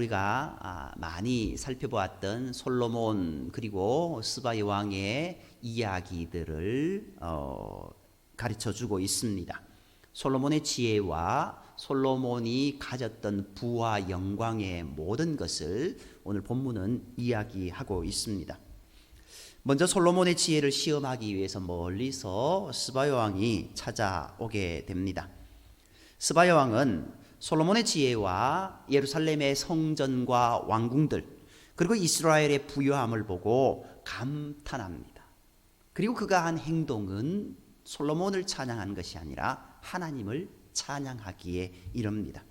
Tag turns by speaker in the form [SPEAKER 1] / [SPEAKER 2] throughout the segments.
[SPEAKER 1] 우리가 많이 살펴보았던 솔로몬 그리고 스바 여왕의 이야기들을 가르쳐주고 있습니다. 솔로몬의 지혜와 솔로몬이 가졌던 부와 영광의 모든 것을 오늘 본문은 이야기하고 있습니다. 먼저 솔로몬의 지혜를 시험하기 위해서 멀리서 스바 여왕이 찾아오게 됩니다. 스바 여왕은 솔로몬의 지혜와 예루살렘의 성전과 왕궁들 그리고 이스라엘의 부유함을 보고 감탄합니다. 그리고 그가 한 행동은 솔로몬을 찬양한 것이 아니라 하나님을 찬양하기에 이릅니다.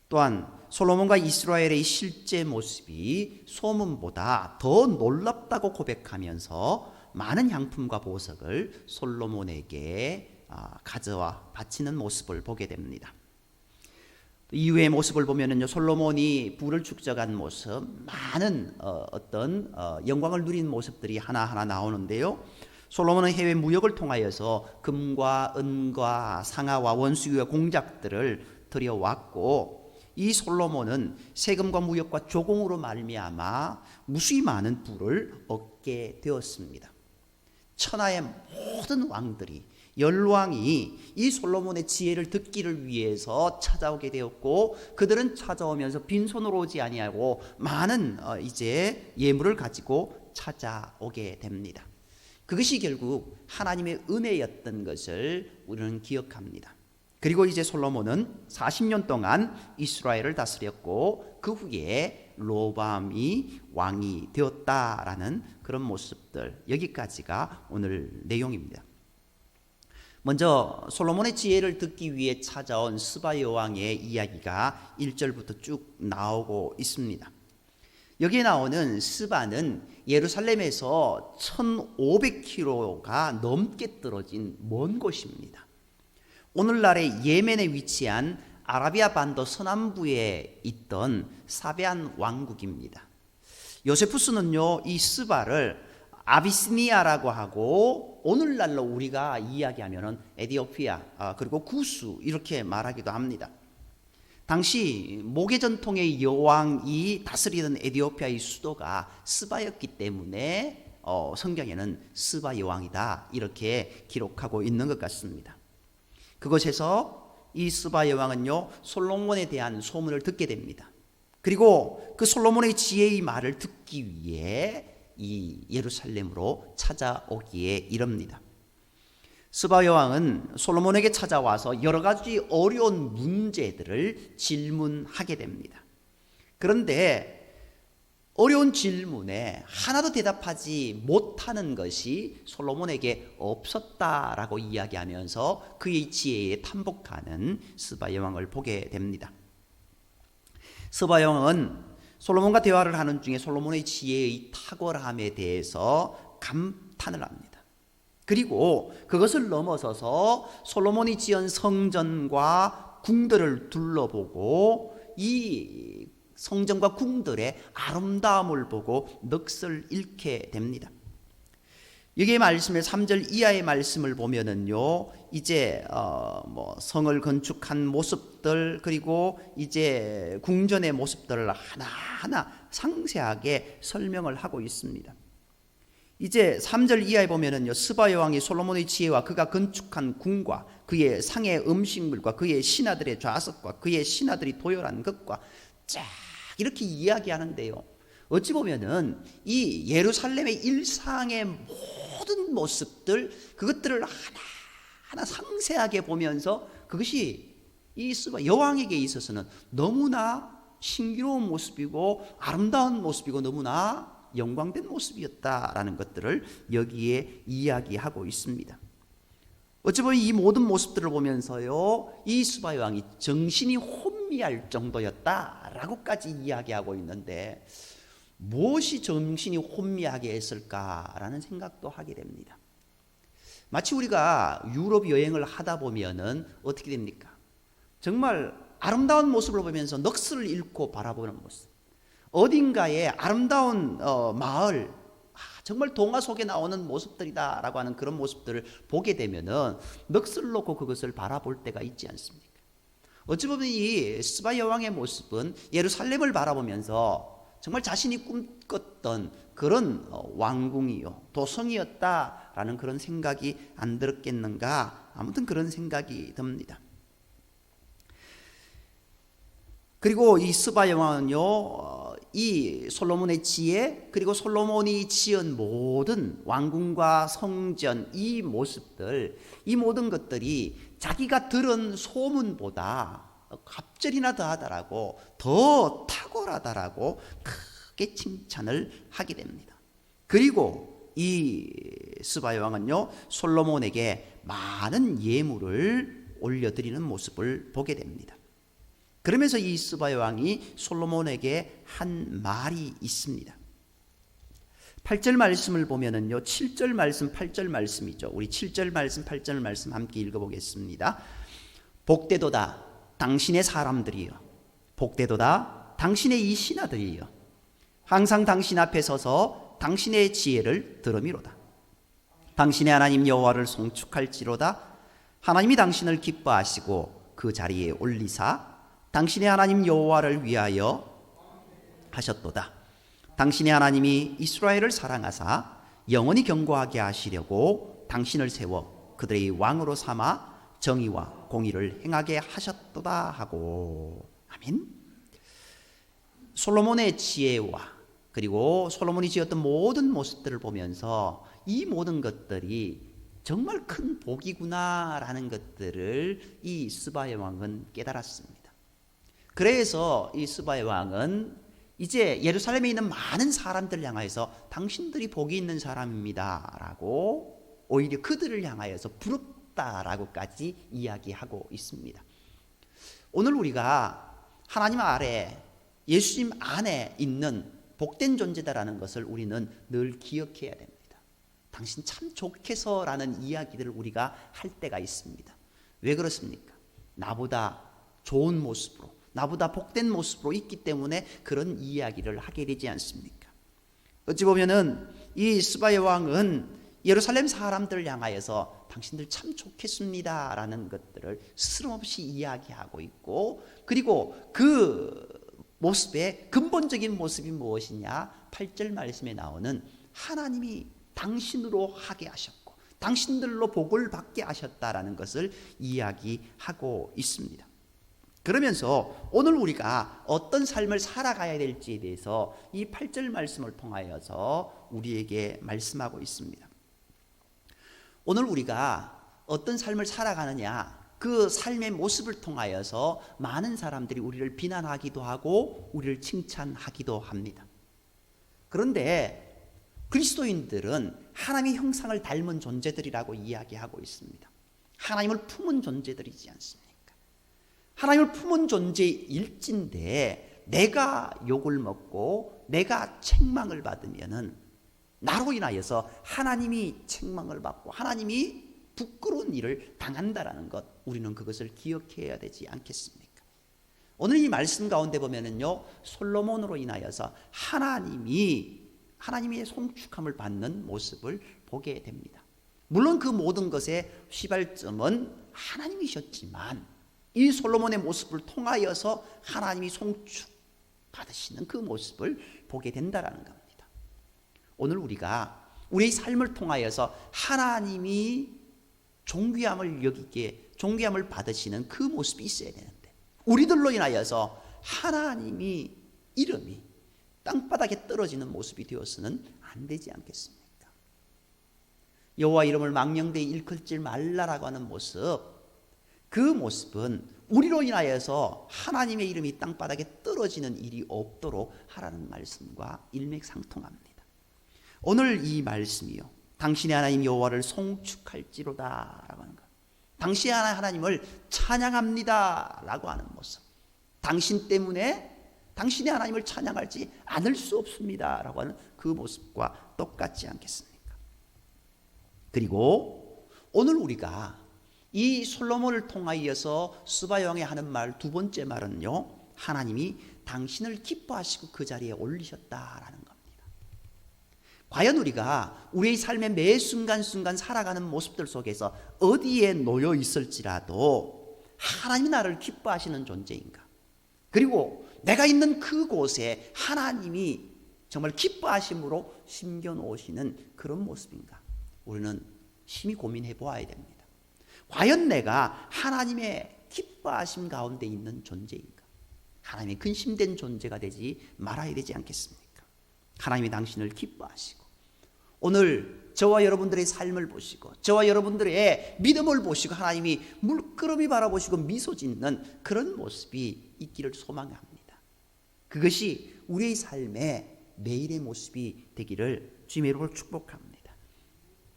[SPEAKER 1] 또한 솔로몬과 이스라엘의 실제 모습이 소문보다 더 놀랍다고 고백하면서 많은 향품과 보석을 솔로몬에게 가져와 바치는 모습을 보게 됩니다. 이후의 모습을 보면은요, 솔로몬이 부를 축적한 모습, 많은 어떤 영광을 누린 모습들이 하나하나 나오는데요. 솔로몬은 해외 무역을 통하여서 금과 은과 상아와 원수의 공작들을 들여왔고, 이 솔로몬은 세금과 무역과 조공으로 말미암아 무수히 많은 부를 얻게 되었습니다. 천하의 모든 왕들이 열왕이 이 솔로몬의 지혜를 듣기를 위해서 찾아오게 되었고, 그들은 찾아오면서 빈손으로 오지 아니하고 많은 이제 예물을 가지고 찾아오게 됩니다. 그것이 결국 하나님의 은혜였던 것을 우리는 기억합니다. 그리고 이제 솔로몬은 40년 동안 이스라엘을 다스렸고 그 후에 로밤이 왕이 되었다라는 그런 모습들, 여기까지가 오늘 내용입니다. 먼저 솔로몬의 지혜를 듣기 위해 찾아온 스바 여왕의 이야기가 1절부터 쭉 나오고 있습니다. 여기에 나오는 스바는 예루살렘에서 1500km가 넘게 떨어진 먼 곳입니다. 오늘날의 예멘에 위치한 아라비아 반도 서남부에 있던 사베안 왕국입니다. 요세푸스는요, 이 스바를 아비시니아라고 하고 오늘날로 우리가 이야기하면은 에티오피아 그리고 구스 이렇게 말하기도 합니다. 당시 모계 전통의 여왕이 다스리던 에티오피아의 수도가 스바였기 때문에 성경에는 스바 여왕이다 이렇게 기록하고 있는 것 같습니다. 그곳에서 이 스바 여왕은요, 솔로몬에 대한 소문을 듣게 됩니다. 그리고 그 솔로몬의 지혜의 말을 듣기 위해 이 예루살렘으로 찾아오기에 이릅니다. 스바 여왕은 솔로몬에게 찾아와서 여러 가지 어려운 문제들을 질문하게 됩니다. 그런데 어려운 질문에 하나도 대답하지 못하는 것이 솔로몬에게 없었다라고 이야기하면서 그의 지혜에 탐복하는 스바 여왕을 보게 됩니다. 스바 여왕은 솔로몬과 대화를 하는 중에 솔로몬의 지혜의 탁월함에 대해서 감탄을 합니다. 그리고 그것을 넘어서서 솔로몬이 지은 성전과 궁들을 둘러보고 이 성전과 궁들의 아름다움을 보고 넋을 잃게 됩니다. 여기의 말씀의 3절 이하의 말씀을 보면은요, 이제 성을 건축한 모습들 그리고 이제 궁전의 모습들을 하나하나 상세하게 설명을 하고 있습니다. 이제 3절 이하에 보면은요, 스바 여왕이 솔로몬의 지혜와 그가 건축한 궁과 그의 상의 음식물과 그의 신하들의 좌석과 그의 신하들이 도열한 것과 쫙 이렇게 이야기하는데요, 어찌 보면은 이 예루살렘의 일상의 모든 모습들, 그것들을 하나하나 상세하게 보면서 그것이 이 스바 여왕에게 있어서는 너무나 신기로운 모습이고 아름다운 모습이고 너무나 영광된 모습이었다라는 것들을 여기에 이야기하고 있습니다. 어찌 보면 이 모든 모습들을 보면서요, 이 스바 여왕이 정신이 혼미할 정도였다라고까지 이야기하고 있는데, 무엇이 정신이 혼미하게 했을까라는 생각도 하게 됩니다. 마치 우리가 유럽 여행을 하다 보면은 어떻게 됩니까? 정말 아름다운 모습을 보면서 넋을 잃고 바라보는 모습, 어딘가에 아름다운 마을, 정말 동화 속에 나오는 모습들이다라고 하는 그런 모습들을 보게 되면은 넋을 놓고 그것을 바라볼 때가 있지 않습니까? 어찌 보면 이 스바 여왕의 모습은 예루살렘을 바라보면서 정말 자신이 꿈꿨던 그런 왕궁이요 도성이었다라는 그런 생각이 안 들었겠는가. 아무튼 그런 생각이 듭니다. 그리고 이 스바 여왕은요, 이 솔로몬의 지혜 그리고 솔로몬이 지은 모든 왕궁과 성전 이 모습들, 이 모든 것들이 자기가 들은 소문보다 갑절이나 더하다라고, 더 탁월하다라고 크게 칭찬을 하게 됩니다. 그리고 이 스바 여왕은요, 솔로몬에게 많은 예물을 올려드리는 모습을 보게 됩니다. 그러면서 이 스바 여왕이 솔로몬에게 한 말이 있습니다. 8절 말씀을 보면은요, 7절 말씀, 8절 말씀이죠. 우리 7절 말씀, 8절 말씀 함께 읽어보겠습니다. 복되도다 당신의 사람들이여, 복되도다 당신의 이 신하들이여, 항상 당신 앞에 서서 당신의 지혜를 들음이로다. 당신의 하나님 여호와를 송축할지로다. 하나님이 당신을 기뻐하시고 그 자리에 올리사 당신의 하나님 여호와를 위하여 하셨도다. 당신의 하나님이 이스라엘을 사랑하사 영원히 견고하게 하시려고 당신을 세워 그들의 왕으로 삼아 정의와 공의를 행하게 하셨도다 하고. 아멘. 솔로몬의 지혜와 그리고 솔로몬이 지었던 모든 모습들을 보면서 이 모든 것들이 정말 큰 복이구나라는 것들을 이 스바의 왕은 깨달았습니다. 그래서 이 스바의 왕은 이제 예루살렘에 있는 많은 사람들을 향하여서 당신들이 복이 있는 사람입니다 라고 오히려 그들을 향하여서 부럽다라고까지 이야기하고 있습니다. 오늘 우리가 하나님 아래 예수님 안에 있는 복된 존재다라는 것을 우리는 늘 기억해야 됩니다. 당신 참 좋게서라는 이야기들을 우리가 할 때가 있습니다. 왜 그렇습니까? 나보다 좋은 모습으로, 나보다 복된 모습으로 있기 때문에 그런 이야기를 하게 되지 않습니까? 어찌 보면은 이 스바의 왕은 예루살렘 사람들을 향하여서 당신들 참 좋겠습니다 라는 것들을 스스럼없이 이야기하고 있고, 그리고 그 모습의 근본적인 모습이 무엇이냐? 8절 말씀에 나오는 하나님이 당신으로 하게 하셨고 당신들로 복을 받게 하셨다라는 것을 이야기하고 있습니다. 그러면서 오늘 우리가 어떤 삶을 살아가야 될지에 대해서 이 8절 말씀을 통하여서 우리에게 말씀하고 있습니다. 오늘 우리가 어떤 삶을 살아가느냐, 그 삶의 모습을 통하여서 많은 사람들이 우리를 비난하기도 하고 우리를 칭찬하기도 합니다. 그런데 그리스도인들은 하나님의 형상을 닮은 존재들이라고 이야기하고 있습니다. 하나님을 품은 존재들이지 않습니까? 하나님을 품은 존재일진데 내가 욕을 먹고 내가 책망을 받으면은 나로 인하여서 하나님이 책망을 받고 하나님이 부끄러운 일을 당한다라는 것, 우리는 그것을 기억해야 되지 않겠습니까? 오늘 이 말씀 가운데 보면은요, 솔로몬으로 인하여서 하나님의 송축함을 받는 모습을 보게 됩니다. 물론 그 모든 것의 시발점은 하나님이셨지만 이 솔로몬의 모습을 통하여서 하나님이 송축받으시는 그 모습을 보게 된다라는 겁니다. 오늘 우리가 우리의 삶을 통하여서 하나님이 존귀함을 받으시는 그 모습이 있어야 되는데, 우리들로 인하여서 하나님이 이름이 땅바닥에 떨어지는 모습이 되어서는 안 되지 않겠습니까? 여호와 이름을 망령되이 일컬지 말라라고 하는 모습, 그 모습은 우리로 인하여서 하나님의 이름이 땅바닥에 떨어지는 일이 없도록 하라는 말씀과 일맥상통합니다. 오늘 이 말씀이요, 당신의 하나님 여호와를 송축할지로다 라고 하는 것, 당신의 하나님을 찬양합니다 라고 하는 모습, 당신 때문에 당신의 하나님을 찬양하지 않을 수 없습니다 라고 하는 그 모습과 똑같지 않겠습니까? 그리고 오늘 우리가 이 솔로몬을 통하여서 스바 여왕이 하는 말, 두 번째 말은요, 하나님이 당신을 기뻐하시고 그 자리에 올리셨다라는 겁니다. 과연 우리가 우리의 삶의 매 순간순간 살아가는 모습들 속에서 어디에 놓여 있을지라도 하나님이 나를 기뻐하시는 존재인가? 그리고 내가 있는 그곳에 하나님이 정말 기뻐하심으로 심겨놓으시는 그런 모습인가? 우리는 심히 고민해 보아야 됩니다. 과연 내가 하나님의 기뻐하심 가운데 있는 존재인가? 하나님의 근심된 존재가 되지 말아야 되지 않겠습니까? 하나님이 당신을 기뻐하시고 오늘 저와 여러분들의 삶을 보시고 저와 여러분들의 믿음을 보시고 하나님이 물끄러미 바라보시고 미소 짓는 그런 모습이 있기를 소망합니다. 그것이 우리의 삶의 매일의 모습이 되기를 주님의 이름으로 축복합니다.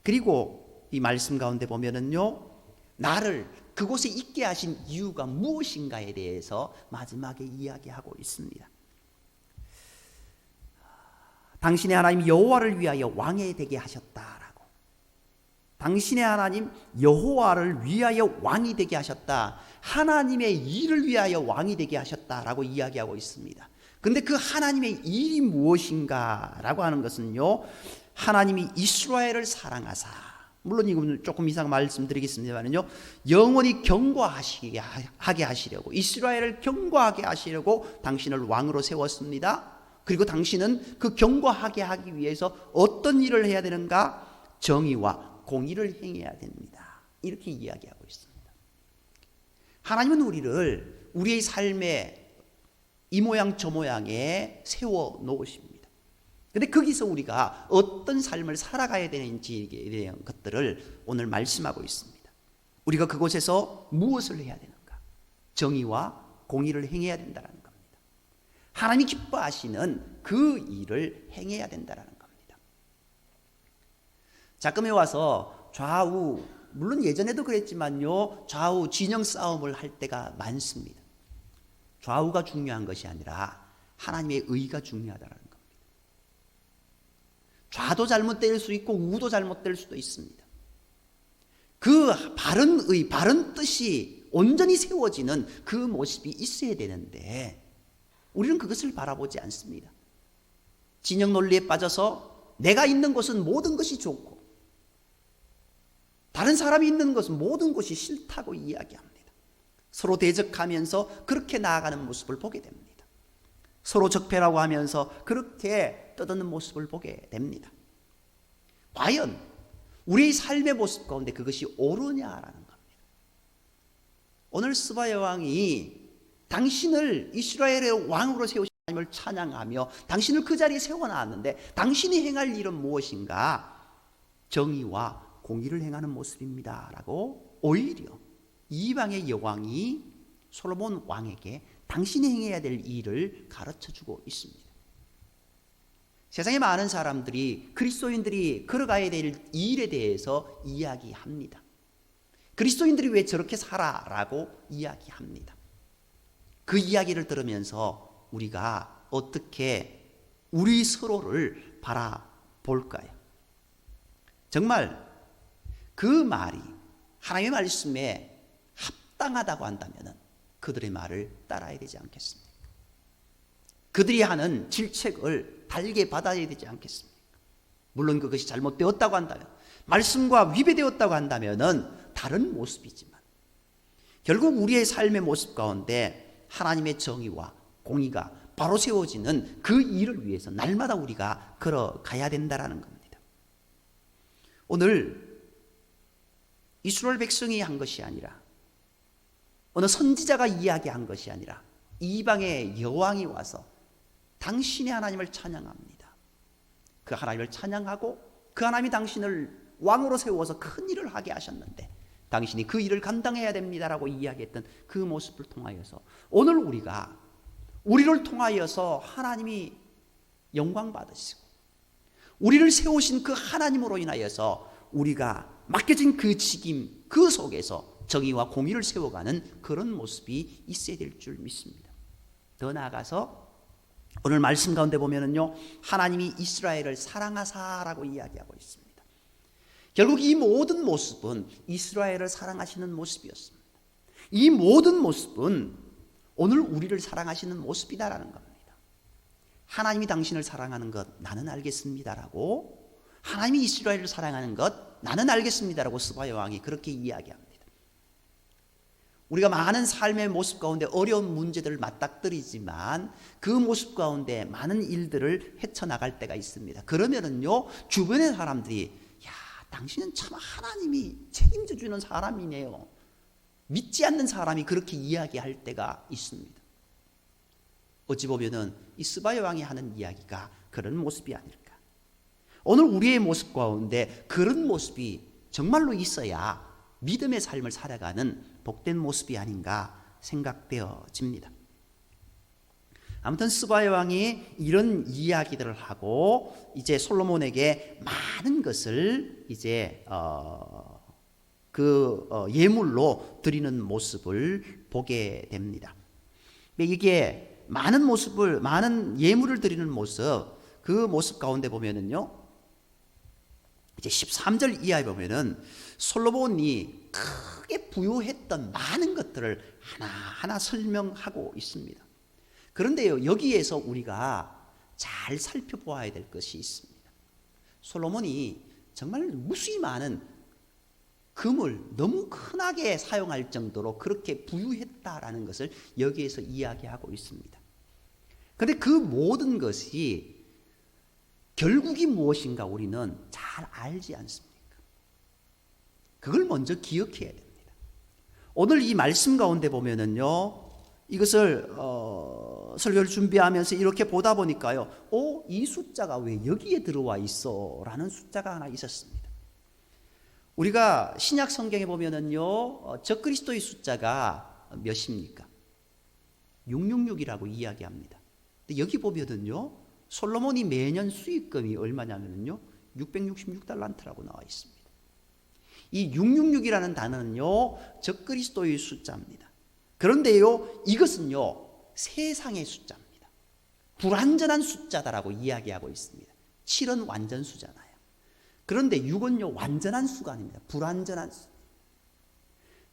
[SPEAKER 1] 그리고 이 말씀 가운데 보면은요, 나를 그곳에 있게 하신 이유가 무엇인가에 대해서 마지막에 이야기하고 있습니다. 당신의 하나님 여호와를 위하여 왕이 되게 하셨다라고. 당신의 하나님 여호와를 위하여 왕이 되게 하셨다. 하나님의 일을 위하여 왕이 되게 하셨다라고 이야기하고 있습니다. 근데 그 하나님의 일이 무엇인가라고 하는 것은요, 하나님이 이스라엘을 사랑하사, 물론 이건 조금 이상 말씀드리겠습니다만요, 영원히 경고하게 하시려고, 이스라엘을 경고하게 하시려고 당신을 왕으로 세웠습니다. 그리고 당신은 그 경고하게 하기 위해서 어떤 일을 해야 되는가? 정의와 공의를 행해야 됩니다. 이렇게 이야기하고 있습니다. 하나님은 우리를 우리의 삶에 이 모양 저 모양에 세워 놓으십니다. 그런데 거기서 우리가 어떤 삶을 살아가야 되는지에 대한 것들을 오늘 말씀하고 있습니다. 우리가 그곳에서 무엇을 해야 되는가? 정의와 공의를 행해야 된다는 겁니다. 하나님이 기뻐하시는 그 일을 행해야 된다는 겁니다. 작금에 와서 좌우, 물론 예전에도 그랬지만요, 좌우 진영 싸움을 할 때가 많습니다. 좌우가 중요한 것이 아니라 하나님의 의가 중요하다는 겁니다. 좌도 잘못될 수 있고 우도 잘못될 수도 있습니다. 그 바른 의, 바른 뜻이 온전히 세워지는 그 모습이 있어야 되는데 우리는 그것을 바라보지 않습니다. 진영 논리에 빠져서 내가 있는 곳은 모든 것이 좋고 다른 사람이 있는 것은 모든 것이 싫다고 이야기합니다. 서로 대적하면서 그렇게 나아가는 모습을 보게 됩니다. 서로 적폐라고 하면서 그렇게 떠드는 모습을 보게 됩니다. 과연 우리의 삶의 모습 가운데 그것이 옳으냐라는 겁니다. 오늘 스바야 왕이 당신을 이스라엘의 왕으로 세우신 하나님을 찬양하며 당신을 그 자리에 세워놨는데 당신이 행할 일은 무엇인가? 정의와 공의를 행하는 모습입니다 라고 오히려 이방의 여왕이 솔로몬 왕에게 당신이 행해야 될 일을 가르쳐주고 있습니다. 세상에 많은 사람들이 그리스도인들이 걸어가야 될 일에 대해서 이야기합니다. 그리스도인들이 왜 저렇게 살아라고 이야기합니다. 그 이야기를 들으면서 우리가 어떻게 우리 서로를 바라볼까요? 정말 그 말이 하나님의 말씀에 합당하다고 한다면 그들의 말을 따라야 되지 않겠습니까? 그들이 하는 질책을 달게 받아야 되지 않겠습니까? 물론 그것이 잘못되었다고 한다면, 말씀과 위배되었다고 한다면 다른 모습이지만 결국 우리의 삶의 모습 가운데 하나님의 정의와 공의가 바로 세워지는 그 일을 위해서 날마다 우리가 걸어가야 된다는 겁니다. 오늘 이스라엘 백성이 한 것이 아니라 어느 선지자가 이야기한 것이 아니라 이방의 여왕이 와서 당신의 하나님을 찬양합니다. 그 하나님을 찬양하고 그 하나님이 당신을 왕으로 세워서 큰 일을 하게 하셨는데 당신이 그 일을 감당해야 됩니다라고 이야기했던 그 모습을 통하여서 오늘 우리가 우리를 통하여서 하나님이 영광 받으시고 우리를 세우신 그 하나님으로 인하여서 우리가 맡겨진 그 직임 그 속에서 정의와 공의를 세워가는 그런 모습이 있어야 될 줄 믿습니다. 더 나아가서 오늘 말씀 가운데 보면은요, 하나님이 이스라엘을 사랑하사라고 이야기하고 있습니다. 결국 이 모든 모습은 이스라엘을 사랑하시는 모습이었습니다. 이 모든 모습은 오늘 우리를 사랑하시는 모습이다라는 겁니다. 하나님이 당신을 사랑하는 것 나는 알겠습니다라고, 하나님이 이스라엘을 사랑하는 것 나는 알겠습니다라고 스바야 왕이 그렇게 이야기합니다. 우리가 많은 삶의 모습 가운데 어려운 문제들을 맞닥뜨리지만 그 모습 가운데 많은 일들을 헤쳐나갈 때가 있습니다. 그러면은요, 주변의 사람들이 야, 당신은 참 하나님이 책임져 주는 사람이네요. 믿지 않는 사람이 그렇게 이야기할 때가 있습니다. 어찌 보면은 이 스바야 왕이 하는 이야기가 그런 모습이 아닐까. 오늘 우리의 모습 가운데 그런 모습이 정말로 있어야 믿음의 삶을 살아가는 복된 모습이 아닌가 생각되어집니다. 아무튼 스바야 왕이 이런 이야기들을 하고 이제 솔로몬에게 많은 것을 이제 예물로 드리는 모습을 보게 됩니다. 이게 많은 예물을 드리는 모습, 그 모습 가운데 보면은요, 이제 13절 이하에 보면은 솔로몬이 크게 부유했던 많은 것들을 하나하나 설명하고 있습니다. 그런데요, 여기에서 우리가 잘 살펴보아야 될 것이 있습니다. 솔로몬이 정말 무수히 많은 금을 너무 흔하게 사용할 정도로 그렇게 부유했다라는 것을 여기에서 이야기하고 있습니다. 그런데 그 모든 것이 결국이 무엇인가 우리는 잘 알지 않습니까? 그걸 먼저 기억해야 됩니다. 오늘 이 말씀 가운데 보면은요, 이것을 설교를 준비하면서 이렇게 보다 보니까요, 이 숫자가 왜 여기에 들어와 있어? 라는 숫자가 하나 있었습니다. 우리가 신약 성경에 보면은요, 적그리스도의 숫자가 몇입니까? 666이라고 이야기합니다. 근데 여기 보면은요, 솔로몬이 매년 수익금이 얼마냐면요, 666달란트라고 나와 있습니다. 이 666이라는 단어는요, 적그리스도의 숫자입니다. 그런데요, 이것은요, 세상의 숫자입니다. 불완전한 숫자다라고 이야기하고 있습니다. 7은 완전 수잖아요. 그런데 6은요, 완전한 수가 아닙니다. 불완전한 수.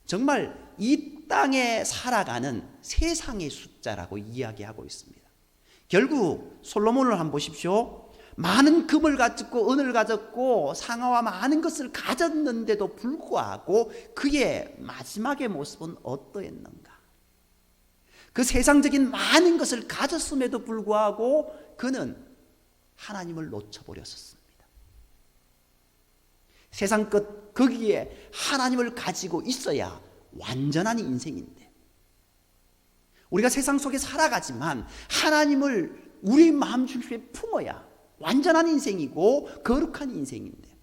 [SPEAKER 1] 정말 이 땅에 살아가는 세상의 숫자라고 이야기하고 있습니다. 결국 솔로몬을 한번 보십시오. 많은 금을 가졌고 은을 가졌고 상아와 많은 것을 가졌는데도 불구하고 그의 마지막의 모습은 어떠했는가? 그 세상적인 많은 것을 가졌음에도 불구하고 그는 하나님을 놓쳐버렸었습니다. 세상 끝 거기에 하나님을 가지고 있어야 완전한 인생인데, 우리가 세상 속에 살아가지만 하나님을 우리 마음 중심에 품어야 완전한 인생이고 거룩한 인생인데,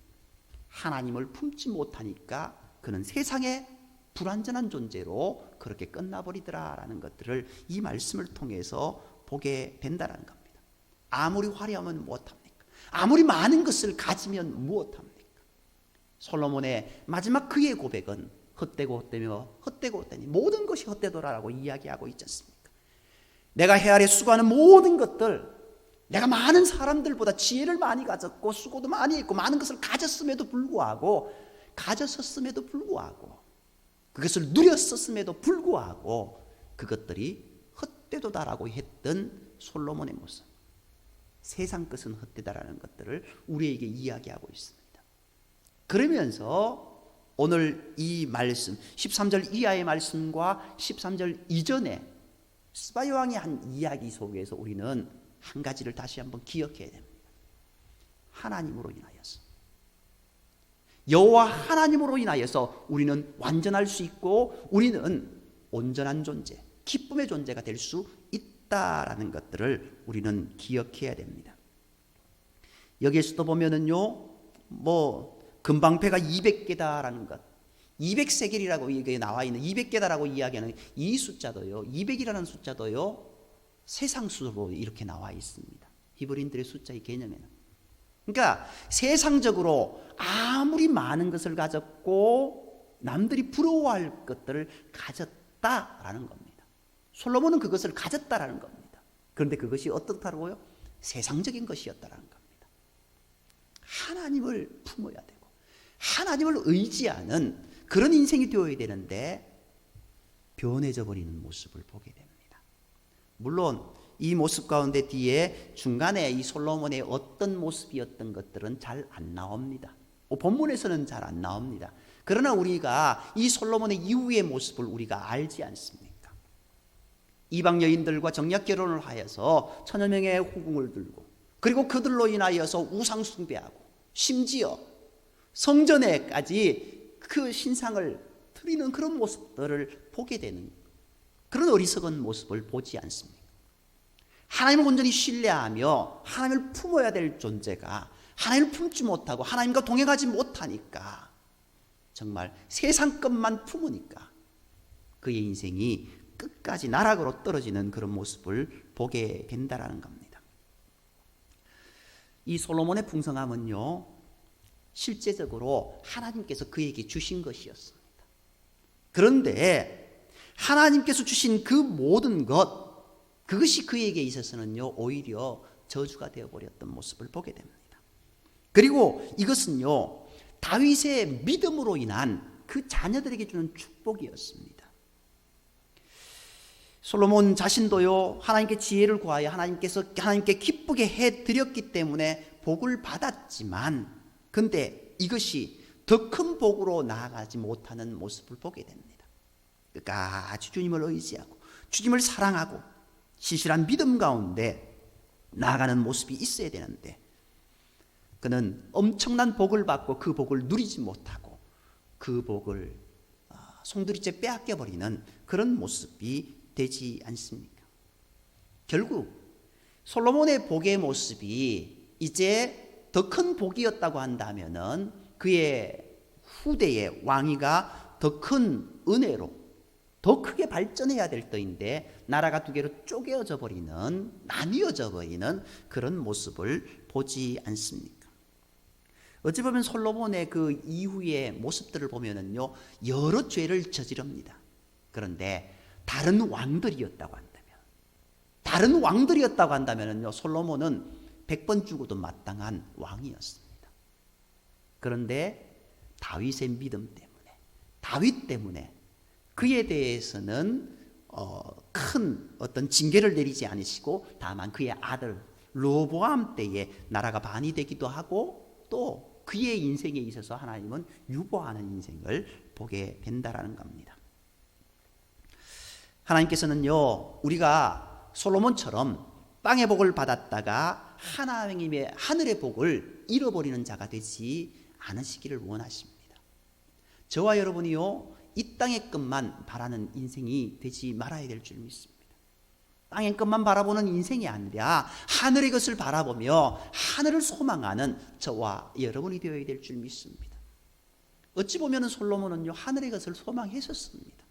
[SPEAKER 1] 하나님을 품지 못하니까 그는 세상의 불완전한 존재로 그렇게 끝나버리더라라는 것들을 이 말씀을 통해서 보게 된다는 겁니다. 아무리 화려하면 무엇합니까? 아무리 많은 것을 가지면 무엇합니까? 솔로몬의 마지막 그의 고백은 헛되고 헛되며 헛되고 헛되니 모든 것이 헛되더라라고 이야기하고 있지 않습니까? 내가 헤아려 수고하는 모든 것들, 내가 많은 사람들보다 지혜를 많이 가졌고 수고도 많이 했고 많은 것을 가졌음에도 불구하고 그것을 누렸었음에도 불구하고 그것들이 헛되도다라고 했던 솔로몬의 모습, 세상 것은 헛되다라는 것들을 우리에게 이야기하고 있습니다. 그러면서 오늘 이 말씀 13절 이하의 말씀과 13절 이전에 스바야 왕이 한 이야기 속에서 우리는 한 가지를 다시 한번 기억해야 됩니다. 하나님으로 인하여서, 여호와 하나님으로 인하여서 우리는 완전할 수 있고 우리는 온전한 존재, 기쁨의 존재가 될 수 있다라는 것들을 우리는 기억해야 됩니다. 여기에서도 보면은요, 금방패가 200개다라는 것, 200세겔이라고 이게 나와 있는 200개다라고 이야기하는 이 숫자도요, 200이라는 숫자도요, 세상 수로 이렇게 나와 있습니다. 히브리인들의 숫자의 개념에는. 그러니까 세상적으로 아무리 많은 것을 가졌고 남들이 부러워할 것들을 가졌다라는 겁니다. 솔로몬은 그것을 가졌다라는 겁니다. 그런데 그것이 어떻다고요? 세상적인 것이었다라는 겁니다. 하나님을 품어야 되고 하나님을 의지하는 그런 인생이 되어야 되는데 변해져 버리는 모습을 보게 됩니다. 물론 이 모습 가운데 뒤에 중간에 이 솔로몬의 어떤 모습이었던 것들은 잘 안 나옵니다. 본문에서는 잘 안 나옵니다. 그러나 우리가 이 솔로몬의 이후의 모습을 우리가 알지 않습니까? 이방 여인들과 정략 결혼을 하여서 천여 명의 후궁을 들고, 그리고 그들로 인하여서 우상 숭배하고, 심지어 성전에까지 그 신상을 드리는 그런 모습들을 보게 되는, 그런 어리석은 모습을 보지 않습니까? 하나님을 온전히 신뢰하며 하나님을 품어야 될 존재가 하나님을 품지 못하고 하나님과 동행하지 못하니까, 정말 세상 것만 품으니까 그의 인생이 끝까지 나락으로 떨어지는 그런 모습을 보게 된다라는 겁니다. 이 솔로몬의 풍성함은요, 실제적으로 하나님께서 그에게 주신 것이었습니다. 그런데 하나님께서 주신 그 모든 것, 그것이 그에게 있어서는요, 오히려 저주가 되어버렸던 모습을 보게 됩니다. 그리고 이것은요, 다윗의 믿음으로 인한 그 자녀들에게 주는 축복이었습니다. 솔로몬 자신도요, 하나님께 지혜를 구하여 하나님께 기쁘게 해드렸기 때문에 복을 받았지만, 근데 이것이 더 큰 복으로 나아가지 못하는 모습을 보게 됩니다. 끝까지 주님을 의지하고 주님을 사랑하고 신실한 믿음 가운데 나아가는 모습이 있어야 되는데, 그는 엄청난 복을 받고 그 복을 누리지 못하고 그 복을 송두리째 빼앗겨버리는 그런 모습이 되지 않습니까? 결국 솔로몬의 복의 모습이 이제 더 큰 복이었다고 한다면은 그의 후대의 왕위가 더 큰 은혜로 더 크게 발전해야 될 터인데, 나라가 두 개로 쪼개어져 버리는, 나뉘어져 버리는 그런 모습을 보지 않습니까? 어찌 보면 솔로몬의 그 이후의 모습들을 보면은요, 여러 죄를 저지릅니다. 그런데 다른 왕들이었다고 한다면은요, 솔로몬은 100번 죽어도 마땅한 왕이었습니다. 그런데 다윗의 믿음 때문에, 다윗 때문에 그에 대해서는 큰 어떤 징계를 내리지 않으시고, 다만 그의 아들 르호보암 때에 나라가 반이 되기도 하고, 또 그의 인생에 있어서 하나님은 유보하는 인생을 보게 된다라는 겁니다. 하나님께서는요, 우리가 솔로몬처럼 땅의 복을 받았다가 하나님의 하늘의 복을 잃어버리는 자가 되지 않으시기를 원하십니다. 저와 여러분이요, 이 땅의 것만 바라는 인생이 되지 말아야 될 줄 믿습니다. 땅의 것만 바라보는 인생이 아니라 하늘의 것을 바라보며 하늘을 소망하는 저와 여러분이 되어야 될 줄 믿습니다. 어찌 보면 솔로몬은요, 하늘의 것을 소망했었습니다.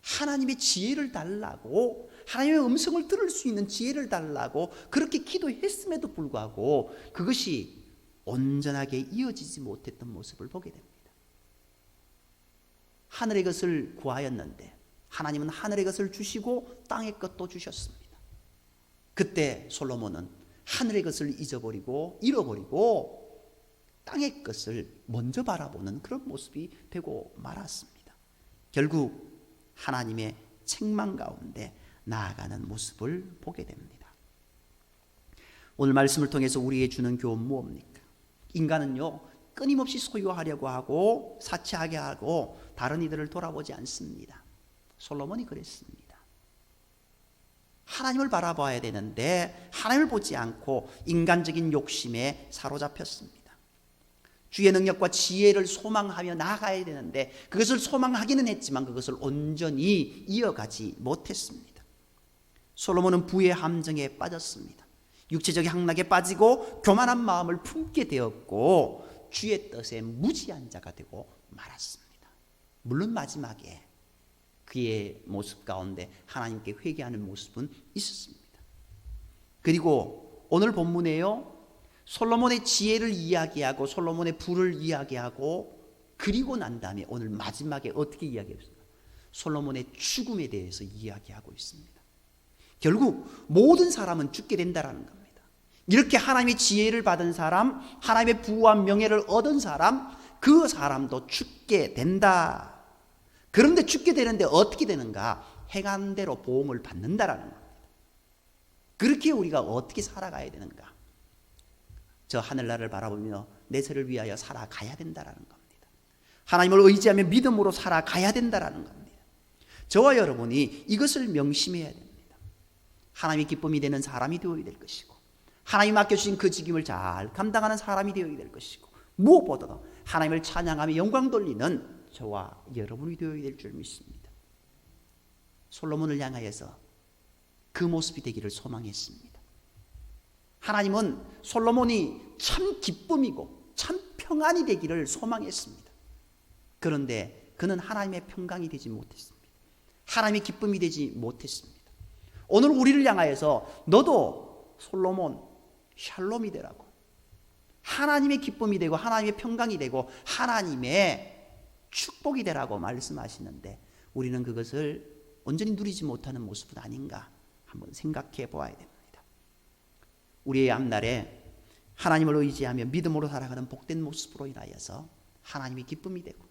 [SPEAKER 1] 하나님의 지혜를 달라고, 하나님의 음성을 들을 수 있는 지혜를 달라고 그렇게 기도했음에도 불구하고 그것이 온전하게 이어지지 못했던 모습을 보게 됩니다. 하늘의 것을 구하였는데 하나님은 하늘의 것을 주시고 땅의 것도 주셨습니다. 그때 솔로몬은 하늘의 것을 잃어버리고 땅의 것을 먼저 바라보는 그런 모습이 되고 말았습니다. 결국 하나님의 책망 가운데 나아가는 모습을 보게 됩니다. 오늘 말씀을 통해서 우리에게 주는 교훈은 무엇입니까? 인간은요, 끊임없이 소유하려고 하고 사치하게 하고 다른 이들을 돌아보지 않습니다. 솔로몬이 그랬습니다. 하나님을 바라봐야 되는데 하나님을 보지 않고 인간적인 욕심에 사로잡혔습니다. 주의 능력과 지혜를 소망하며 나아가야 되는데 그것을 소망하기는 했지만 그것을 온전히 이어가지 못했습니다. 솔로몬은 부의 함정에 빠졌습니다. 육체적 향락에 빠지고 교만한 마음을 품게 되었고 주의 뜻에 무지한 자가 되고 말았습니다. 물론 마지막에 그의 모습 가운데 하나님께 회개하는 모습은 있었습니다. 그리고 오늘 본문에요, 솔로몬의 지혜를 이야기하고 솔로몬의 부를 이야기하고 그리고 난 다음에 오늘 마지막에 어떻게 이야기했습니까? 솔로몬의 죽음에 대해서 이야기하고 있습니다. 결국 모든 사람은 죽게 된다라는 겁니다. 이렇게 하나님의 지혜를 받은 사람, 하나님의 부와 명예를 얻은 사람, 그 사람도 죽게 된다. 그런데 죽게 되는데 어떻게 되는가? 행한 대로 보응을 받는다라는 겁니다. 그렇게 우리가 어떻게 살아가야 되는가? 저 하늘나라를 바라보며 내 세를 위하여 살아가야 된다라는 겁니다. 하나님을 의지하며 믿음으로 살아가야 된다라는 겁니다. 저와 여러분이 이것을 명심해야 됩니다. 하나님의 기쁨이 되는 사람이 되어야 될 것이고, 하나님 맡겨주신 그 직임을 잘 감당하는 사람이 되어야 될 것이고, 무엇보다도 하나님을 찬양하며 영광 돌리는 저와 여러분이 되어야 될 줄 믿습니다. 솔로몬을 향하여서 그 모습이 되기를 소망했습니다. 하나님은 솔로몬이 참 기쁨이고 참 평안이 되기를 소망했습니다. 그런데 그는 하나님의 평강이 되지 못했습니다. 하나님의 기쁨이 되지 못했습니다. 오늘 우리를 향하여서 너도 솔로몬 샬롬이 되라고, 하나님의 기쁨이 되고 하나님의 평강이 되고 하나님의 축복이 되라고 말씀하시는데, 우리는 그것을 온전히 누리지 못하는 모습은 아닌가 한번 생각해 보아야 됩니다. 우리의 앞날에 하나님을 의지하며 믿음으로 살아가는 복된 모습으로 인하여서 하나님의 기쁨이 되고,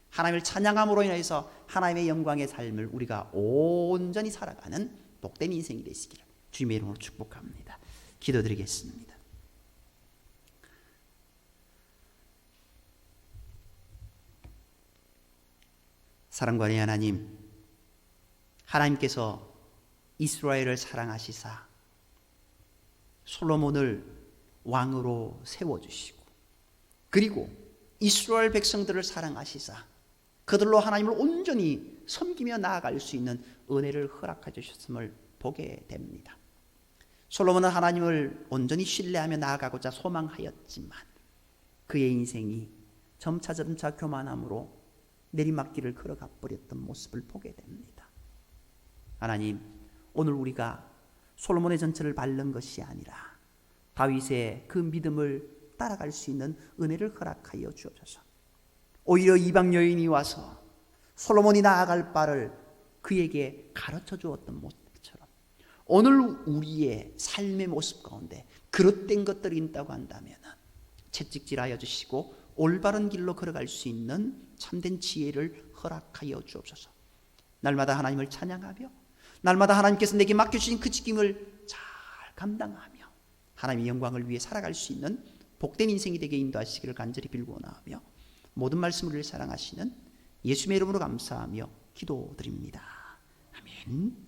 [SPEAKER 1] 하나님을 찬양함으로 인해서 하나님의 영광의 삶을 우리가 온전히 살아가는 복된 인생이 되시기를 주님의 이름으로 축복합니다. 기도드리겠습니다. 사랑과의 하나님, 하나님께서 이스라엘을 사랑하시사 솔로몬을 왕으로 세워주시고, 그리고 이스라엘 백성들을 사랑하시사 그들로 하나님을 온전히 섬기며 나아갈 수 있는 은혜를 허락해 주셨음을 보게 됩니다. 솔로몬은 하나님을 온전히 신뢰하며 나아가고자 소망하였지만 그의 인생이 점차 교만함으로 내리막길을 걸어가 버렸던 모습을 보게 됩니다. 하나님, 오늘 우리가 솔로몬의 전철을 밟는 것이 아니라 다윗의 그 믿음을 따라갈 수 있는 은혜를 허락하여 주옵소서. 오히려 이방 여인이 와서 솔로몬이 나아갈 바를 그에게 가르쳐 주었던 모습처럼 오늘 우리의 삶의 모습 가운데 그릇된 것들이 있다고 한다면 채찍질하여 주시고 올바른 길로 걸어갈 수 있는 참된 지혜를 허락하여 주옵소서. 날마다 하나님을 찬양하며 날마다 하나님께서 내게 맡겨주신 그 직임을 잘 감당하며 하나님의 영광을 위해 살아갈 수 있는 복된 인생이 되게 인도하시기를 간절히 빌고나오며 모든 말씀을 사랑하시는 예수님의 이름으로 감사하며 기도드립니다. 아멘.